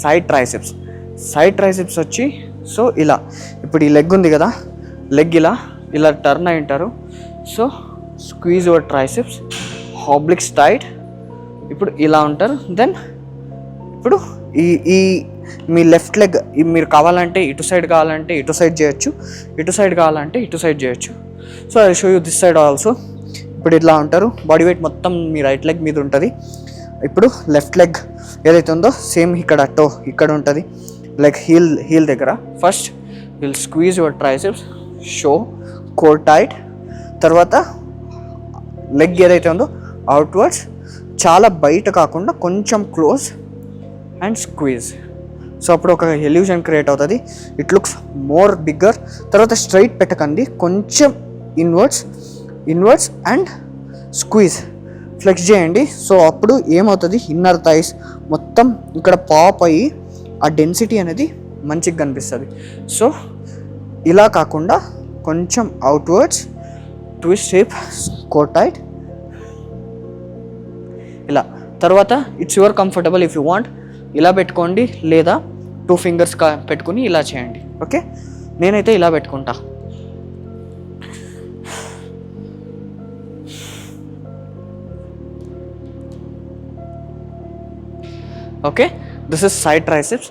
Side triceps. Side triceps వచ్చి so ఇలా ఇప్పుడు ఈ లెగ్ ఉంది కదా, లెగ్ ఇలా టర్న్ అయి ఉంటారు. So squeeze your triceps, obliques tight. ఇప్పుడు ఇలా ఉంటారు. దెన్ ఇప్పుడు ఈ మీ లెఫ్ట్ లెగ్ మీరు కావాలంటే ఇటు సైడ్ కావాలంటే ఇటు సైడ్ చేయొచ్చు, ఇటు సైడ్ కావాలంటే ఇటు సైడ్ చేయొచ్చు. So I show you this side also. ఇప్పుడు ఇట్లా ఉంటారు, బాడీ వెయిట్ మొత్తం మీ రైట్ లెగ్ మీద ఉంటుంది. ఇప్పుడు లెఫ్ట్ లెగ్ ఏదైతే ఉందో సేమ్ ఇక్కడ టో ఇక్కడ ఉంటుంది, లైక్ హీల్ దగ్గర. First will squeeze your triceps, show core tight. తర్వాత లెగ్ ఏదైతే ఉందో అవుట్వర్డ్స్, చాలా బయట కాకుండా కొంచెం క్లోజ్ అండ్ స్క్వీజ్. సో అప్పుడు ఒక ఎల్యూషన్ క్రియేట్ అవుతుంది, ఇట్ లుక్స్ మోర్ బిగ్గర్. తర్వాత స్ట్రైట్ పెట్టకండి, కొంచెం ఇన్వర్డ్స్ అండ్ స్క్వీజ్, ఫ్లెక్స్ చేయండి. సో అప్పుడు ఏమవుతుంది, ఇన్నర్ థైస్ మొత్తం ఇక్కడ పాప్ అయ్యి ఆ డెన్సిటీ అనేది మంచిగా కనిపిస్తుంది. సో ఇలా కాకుండా కొంచెం outwards, twist hip, core tight ఇలా. తర్వాత it's your comfortable, if you want ఇలా పెట్టుకోండి, లేదా 2 ఫింగర్స్ పెట్టుకుని ఇలా చేయండి. ఓకే, నేనైతే ఇలా పెట్టుకుంటా. Okay, this is side triceps.